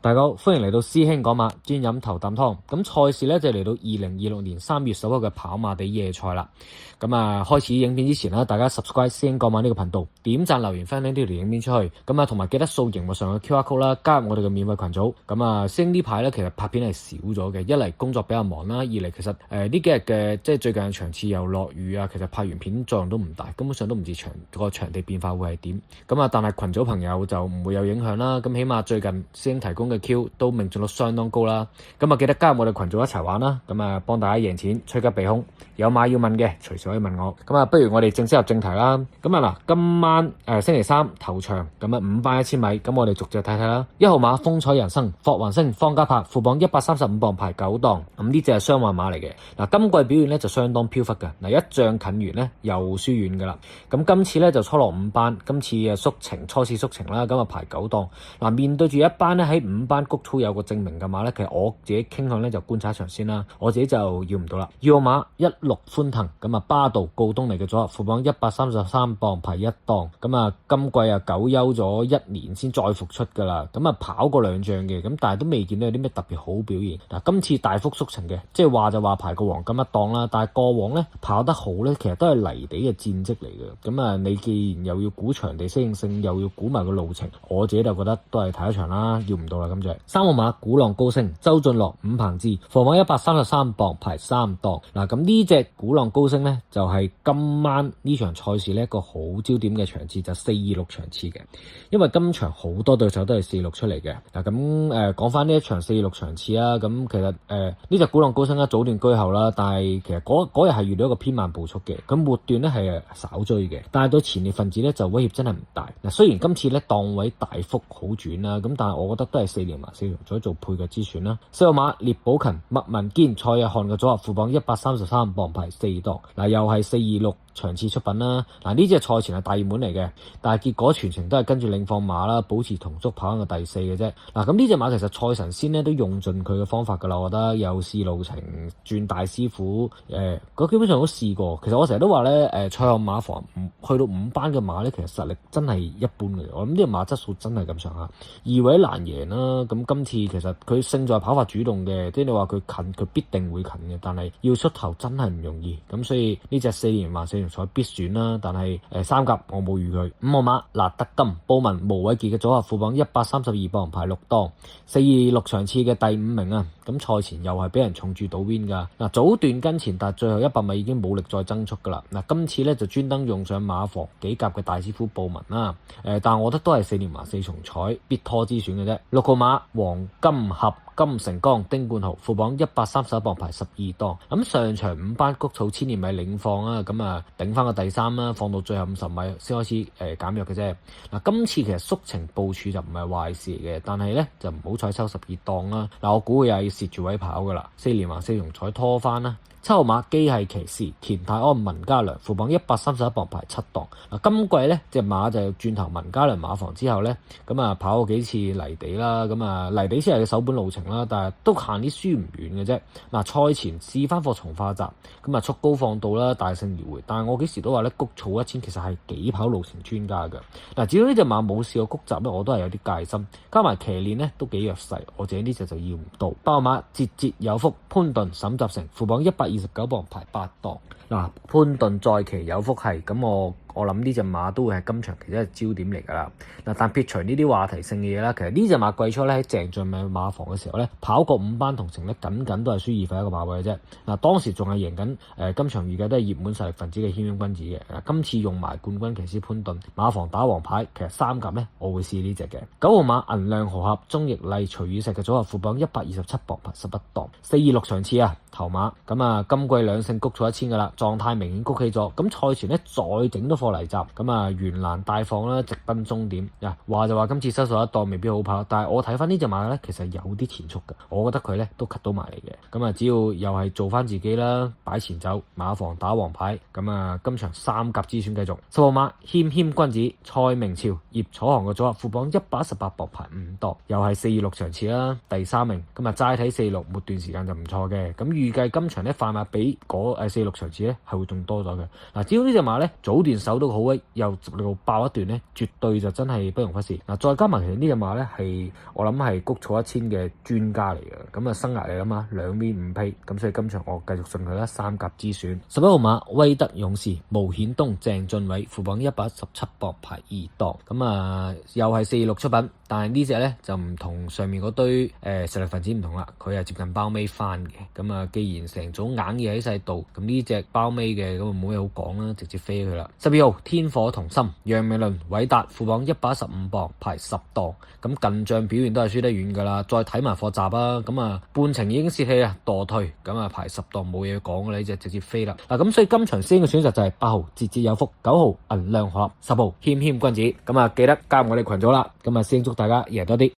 大家好，歡迎嚟到師兄講馬，專飲頭啖湯。咁賽事咧就嚟到2026年3月10日嘅跑馬地夜賽啦。咁開始影片之前啦，大家 subscribe 師兄講馬呢個頻道，點讚留言分享呢條影片出去。咁同埋記得掃螢幕上嘅 QR code 啦，加入我哋嘅免費群組。咁師兄呢排咧其實拍片係少咗嘅，一嚟工作比較忙啦，二嚟其實呢幾日嘅即係最近嘅場次又落雨啊，其實拍完片作用都唔大，根本上都唔知個場地變化會係點。咁但係群組朋友就唔會有影響啦。咁起碼最近師兄提供嘅 Q 都命中率相當高啦，記得加入我哋群組一齊玩啦，幫大家贏錢趨吉避凶，有馬要問嘅隨時可以問我。不如我哋正式入正題啦。今晚星期三頭場5班1000米，咁我哋逐隻睇睇啦。1號馬風采人生，霍雲星方家柏，副榜135磅排9檔，呢隻係雙環馬嚟嘅。今季表現咧就相當飄忽嘅，一仗近完咧又輸遠噶啦。今次咧就初落5班，今次初次縮程啦，排9檔。面對住一班咧喺5班谷草有個證明嘅馬咧，其實我自己傾向咧就觀察一場先啦，我自己就要唔到啦。2號馬16歡騰，巴道告東尼嘅組合，副榜133磅排1檔，今季久休咗1年先再復出噶啦，跑過2仗嘅，但係都未見到有啲咩特別好表現。今次大幅縮程嘅，即係話就話排個黃金1檔啦，但係過往咧跑得好咧，其實都係泥地嘅戰績嚟嘅。你既然又要估場地適應性，又要估埋個路程，我自己就覺得都係睇一場啦，要唔到啦。今次3號馬鼓浪高升，周俊樂、伍鵬志，放榜133磅排3檔。咁呢隻鼓浪高升呢，就係今晚呢場賽事呢一個好焦點嘅場次，就426場次嘅。因為今場好多對手都係426出嚟嘅。講翻呢一場426場次啦。其實呢隻鼓浪高升咧早段居後啦，但係其實嗰日係遇到一個偏慢步速嘅，佢末段呢係稍追嘅，但係對前列分子呢就威脅真係唔大。雖然今次呢檔位大幅好轉啦，但係我覺得都係4連馬4容做配嘅之選啦。4號馬聶寶勤、麥文堅、蔡日漢嘅組合，副榜133磅排4檔，又係426場次出品啦。呢隻賽前係大熱門嚟嘅，但係結果全程都係跟住領放馬啦，保持同速跑緊個第4嘅啫。咁呢隻馬其實賽神仙咧都用盡佢嘅方法噶啦，我覺得有試路程轉大師傅，基本上都試過。其實我成日都話咧，賽後馬房去到5班嘅馬咧，其實實力真係一般嘅。我諗呢隻馬質素真係咁上下，2位難贏啦。今次其實佢勝在跑法主動嘅，即係你話佢近，佢必定會近嘅，但係要出頭真係唔容易。所以呢隻4連馬4場賽必選啦。但係三甲我冇預佢。5號馬納德金、布文、無偉傑嘅組合，副榜132磅排6檔，426場次嘅第5名啊。賽前又係俾人重注倒 win 噶。早段跟前，但係最後100米已經冇力再增速噶啦。今次咧就專登用上馬房幾甲嘅大師傅布文啦。但係我覺得都係4連馬4重彩必拖之選嘅啫。6號馬黃金合、金成江、丁冠豪，副榜131磅排12檔。上場5班谷草1000米領放啊，頂翻個第3啦，放到最後50米先開始減弱嘅啫。今次其實縮程部署就唔係壞事嚟嘅，但係咧就唔好彩抽12檔啦。我估又係要蝕住位跑噶啦，4連馬4重彩拖翻啦。7號馬機械騎士、田泰安、文家良，副榜131磅排7檔。今季咧隻馬就轉頭文家良馬房之後咧，跑過幾次泥地啦，泥地先係佢首本路程啦，但係都行啲輸唔遠嘅啫。賽前試翻課從化集，速高放到啦，大勝而回。但係我幾時都話咧，谷草1000其實係幾跑路程專家嘅。至於呢隻馬冇試過谷集咧，我都係有啲戒心，加埋騎練咧都幾弱勢，我自己呢隻就要唔到。8號馬節節有福，潘頓、沈集成，副榜129磅排8檔。潘頓再騎有福係咁，我諗呢隻馬都會係今場其中一個焦點嚟㗎啦。但撇除呢啲話題性嘅嘢啦，其實呢隻馬季初咧喺鄭俊美馬房嘅時候咧，跑過5班同程咧，僅都係輸2分一個馬位嘅啫。當時仲係贏緊今場預計都係熱門實力分子嘅謙謙君子嘅。今次用埋冠軍騎師潘頓馬房打黃牌，其實3甲咧我會試呢隻嘅。9號馬銀亮豪俠、鐘奕麗、徐宇石嘅組合，副榜127磅排11檔，426場次啊頭馬。今季2勝谷草1000㗎啦，狀態明顯谷起咗。賽前咧再整多課泥集，懸欄大放啦，直奔終點。話就話今次收數一檔未必好跑，但係我睇翻呢隻馬咧，其實有啲前速嘅，我覺得佢咧都 cut 到埋嚟嘅。只要又係做翻自己啦，擺前走，馬房打黃牌，今場3甲之選繼續。10號馬謙謙君子、蔡明超、葉楚航嘅組合，副榜118磅排5檔，又係426場次啦，第3名。齋睇426末段時間就唔錯嘅。預預計今場咧快馬比嗰4-6場次咧係會仲多咗嘅。嗱，只要呢隻馬咧早段守到好威，又直路爆一段咧，絕對就真係不容忽視。嗱，再加埋其實呢隻馬咧係我諗係谷草1000嘅專家嚟嘅，咁啊生涯嚟啊嘛，2面5匹，咁所以今場我繼續信佢啦，3甲之選。11號馬威德勇士，毛顯東、鄭俊偉，副榜117磅排2檔，咁啊又係426出品，但係呢隻咧就唔同上面嗰堆實力分子唔同啦，佢係接近包尾翻嘅。咁啊既然成組硬嘢喺晒度，咁呢隻包尾嘅咁啊冇嘢好講啦，直接飛佢啦。12號天火同心，楊明倫、韋達，副榜115磅排10檔，咁近仗表現都係輸得遠噶啦，再睇埋課閘啊，咁啊半程已經泄氣啊，墮退，咁啊排10檔冇嘢講嘅呢隻直接飛啦。嗱，咁所以今場先嘅選擇就係8號節節有福，9號銀亮學，10號謙謙君子，咁啊記得加入我哋群組啦，咁啊先祝大家贏多啲。